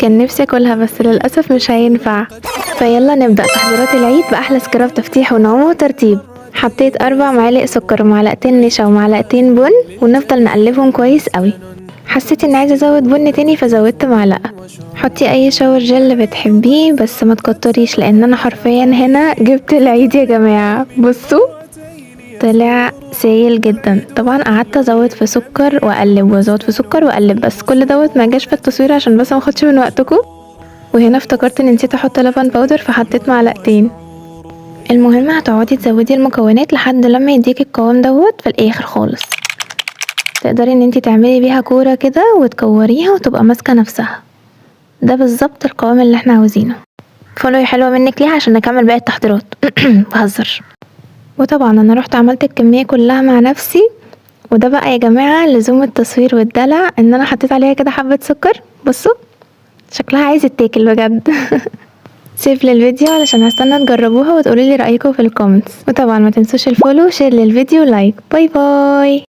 كان نفسي اكلها بس للاسف مش هينفع. فيلا نبدأ تحضيرات العيد بأحلى سكراب تفتيح ونعوم وترتيب. حطيت 4 معالق سكر ومعلقتين نشا ومعلقتين بن، ونفضل نقلبهم كويس قوي. حسيت اني عايزه ازود بن تاني فزودت معلقه. حطي اي شاور جل بتحبيه بس ما تكتريش، لان انا حرفيا هنا جبت العيد يا جماعه. بصوا طلع سايل جدا. طبعا قعدت ازود في سكر واقلب وازود في سكر واقلب، بس كل دوت ما جاش في التصوير عشان بس ما اخدش من وقتكم. وهنا افتكرت اني نسيت احط لبن باودر فحطيت معلقتين. المهم هتقعدي تزودي المكونات لحد لما يديك القوام دوت في الاخر خالص. تقدري ان انتي تعملي بيها كورة كده وتكوريها وتبقى ماسكة نفسها. ده بالظبط القوام اللي احنا عاوزينه. فولو حلوة منك ليها عشان نكمل باقي التحضيرات. بهزر. وطبعا انا رحت عملت الكمية كلها مع نفسي. وده بقى يا جماعة لزوم التصوير والدلع، ان انا حطيت عليها كده حبة سكر. بصوا شكلها عايز يتاكل بجد. سيف للفيديو علشان هستنى تجربوها وتقولي لي رأيكم في الكومنتس. وطبعا ما تنسوش الفولو وشير للفيديو لايك. باي باي.